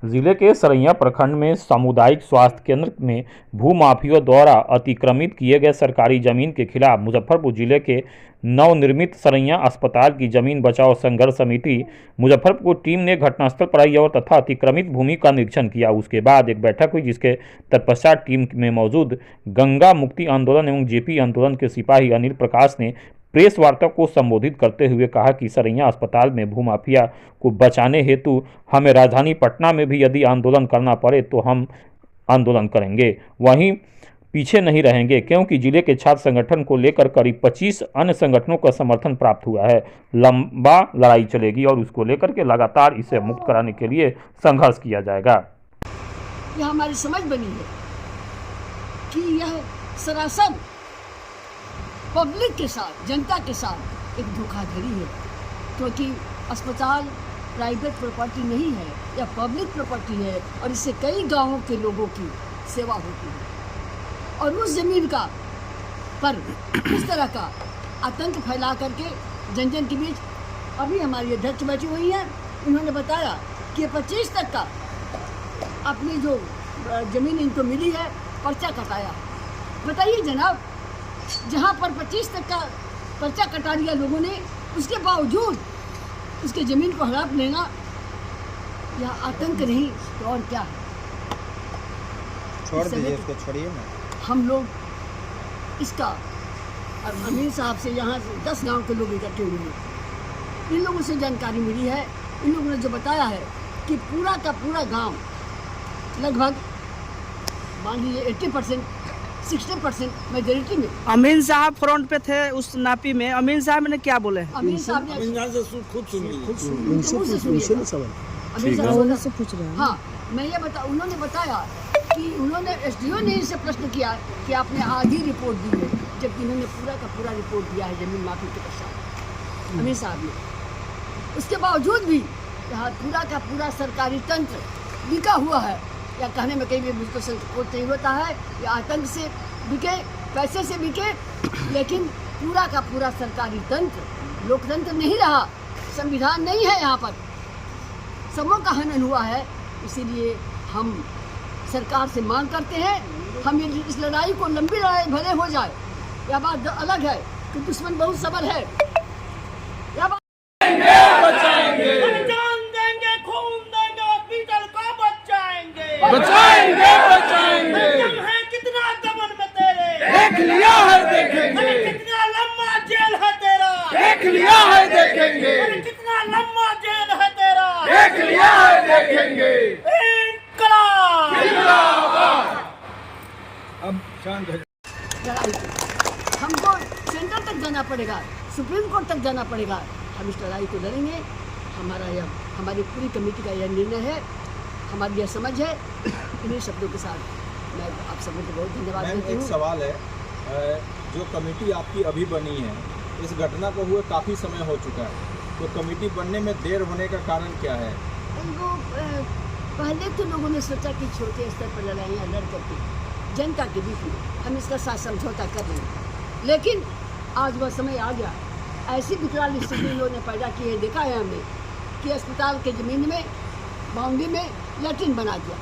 जिले के सरैया प्रखंड में सामुदायिक स्वास्थ्य केंद्र में भूमाफियों द्वारा अतिक्रमित किए गए सरकारी जमीन के खिलाफ मुजफ्फरपुर जिले के नवनिर्मित सरैया अस्पताल की जमीन बचाओ संघर्ष समिति मुजफ्फरपुर टीम ने घटनास्थल पर आई और तथा अतिक्रमित भूमि का निरीक्षण किया। उसके बाद एक बैठक हुई जिसके तत्पश्चात टीम में मौजूद गंगा मुक्ति आंदोलन एवं जेपी आंदोलन के सिपाही अनिल प्रकाश ने प्रेस वार्ता को संबोधित करते हुए कहा कि सरैया अस्पताल में भूमाफिया को बचाने हेतु हमें राजधानी पटना में भी यदि आंदोलन करना पड़े तो हम आंदोलन करेंगे, वहीं पीछे नहीं रहेंगे, क्योंकि जिले के छात्र संगठन को लेकर करीब 25 अन्य संगठनों का समर्थन प्राप्त हुआ है। लंबा लड़ाई चलेगी और उसको लेकर के लगातार इसे मुक्त कराने के लिए संघर्ष किया जाएगा। यह हमारी समझ बनी है कि यह सरासर पब्लिक के साथ, जनता के साथ एक धोखाधड़ी है, क्योंकि अस्पताल प्राइवेट प्रॉपर्टी नहीं है, यह पब्लिक प्रॉपर्टी है और इससे कई गांवों के लोगों की सेवा होती है। और उस जमीन का पर इस तरह का आतंक फैला करके जन जन के बीच, अभी हमारी अध्यक्ष बैठी हुई हैं, इन्होंने बताया कि 25 तक का अपनी जो ज़मीन इनको मिली है पर्चा कटाया। बताइए जनाब, जहाँ पर 25 तक का पर्चा कटा दिया लोगों ने, उसके बावजूद उसके ज़मीन को हड़प लेना यह आतंक नहीं तो और क्या है। छोड़ दीजिए इसको, छोड़िए ना। हम लोग इसका और अमीर साहब से यहाँ से 10 गांव के लोग इकट्ठे हुए हैं। इन लोगों से जानकारी मिली है, इन लोगों ने जो बताया है कि पूरा का पूरा गांव लगभग मान लीजिए 80% 60% मेजोरिटी में। अमीन साहब फ्रंट पे थे उस नापी में। अमीन साहब ने क्या बोले? अमीन साहब ने खुद सुन से पूछ रहे हैं। हाँ, मैं ये उन्होंने बताया कि उन्होंने एसडीओ ने इनसे प्रश्न किया कि आपने आधी रिपोर्ट दी है, जबकि इन्होंने पूरा का पूरा रिपोर्ट दिया है जमीन माफी के पश्चात अमीन साहब ने। उसके बावजूद भी यहाँ पूरा का पूरा सरकारी तंत्र बिका हुआ है, या कहने में कहीं भी मुझको संकोच नहीं होता है, या आतंक से बिके, पैसे से बिके, लेकिन पूरा का पूरा सरकारी तंत्र लोकतंत्र नहीं रहा, संविधान नहीं है यहाँ पर, सबों का हनन हुआ है। इसीलिए हम सरकार से मांग करते हैं, हम इस लड़ाई को, लंबी लड़ाई भले हो जाए, यह बात अलग है कि दुश्मन बहुत सबल है, यह बात बचाएंगे बचाएंगे। दम है कितना दमन में तेरे, देख लिया है देखेंगे। कितना लंबा जेल है तेरा, देख लिया है देखेंगे। कितना लंबा जेल है तेरा, देख लिया है देखेंगे। इनकलाब जिंदाबाद। अब शांत हो लड़ाई हमको सेंटर तक जाना पड़ेगा, सुप्रीम कोर्ट तक जाना पड़ेगा। हम इस लड़ाई को लड़ेंगे। हमारी पूरी कमेटी का यह निर्णय है, हमारी यह समझ है। इन्हीं शब्दों के साथ मैं आप सबको बहुत धन्यवाद देती हूँ। एक सवाल है, जो कमेटी आपकी अभी बनी है, इस घटना को हुए काफ़ी समय हो चुका है, तो कमेटी बनने में देर होने का कारण क्या है? उनको पहले तो लोगों ने सोचा कि छोटे स्तर पर लड़ाइयाँ लड़ करके जनता के बीच में हम इसका साथ समझौता कर लेंगे, लेकिन आज वह समय आ गया। ऐसी विकराल स्थिति लोगों ने पैदा की है, देखा है हमने कि अस्पताल के ज़मीन में बाउंड्री में लैट्रिन बना दिया।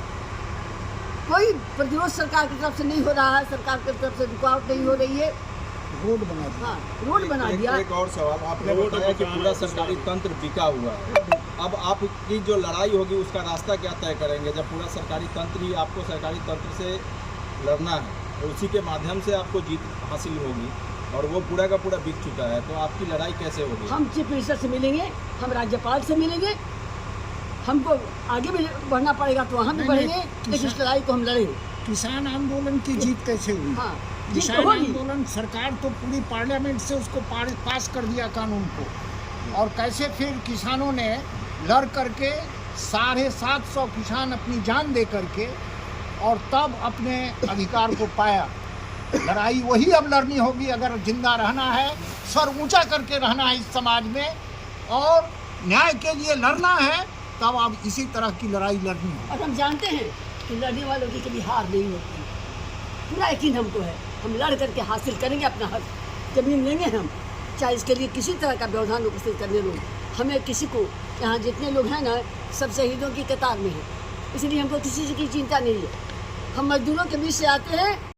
कोई प्रतिरोध सरकार की तरफ से नहीं हो रहा है, सरकार की तरफ से रुकावट नहीं हो रही है, रोड बना दिया। हाँ, रोड बना दिया। एक और सवाल, आपने बताया कि पूरा सरकारी तंत्र बिका हुआ है, अब आपकी जो लड़ाई होगी उसका रास्ता क्या तय करेंगे? जब पूरा सरकारी तंत्र ही, आपको सरकारी तंत्र से लड़ना है और उसी के माध्यम से आपको जीत हासिल होगी, और वो पूरा का पूरा बिक चुका है, तो आपकी लड़ाई कैसे होगी? हम चीफ मिनिस्टर से मिलेंगे, हम राज्यपाल से मिलेंगे, हमको आगे भी बढ़ना पड़ेगा तो वहाँ भी बढ़ेंगे, लेकिन इस लड़ाई को हम लड़ेंगे। किसान आंदोलन की जीत कैसे हुई? हाँ, किसान आंदोलन, सरकार तो पूरी पार्लियामेंट से उसको पास कर दिया कानून को, और कैसे फिर किसानों ने लड़ करके 750 किसान अपनी जान दे करके और तब अपने अधिकार को पाया। लड़ाई वही अब लड़नी होगी, अगर जिंदा रहना है, सर ऊंचा करके रहना है इस समाज में, और न्याय के लिए लड़ना है, तब अब इसी तरह की लड़ाई लड़नी है। और हम जानते हैं कि लड़ने वालों की कभी हार नहीं होती, पूरा यकीन हमको है। हम लड़ करके हासिल करेंगे अपना हक, जमीन लेंगे हम, चाहे इसके लिए किसी तरह का व्यवधान उपस्थित करने लोग। हमें किसी को, यहाँ जितने लोग हैं ना, सब शहीदों की कतार में हैं, इसलिए हमको किसी चीज़ की चिंता नहीं है। हम मजदूरों के बीच से आते हैं।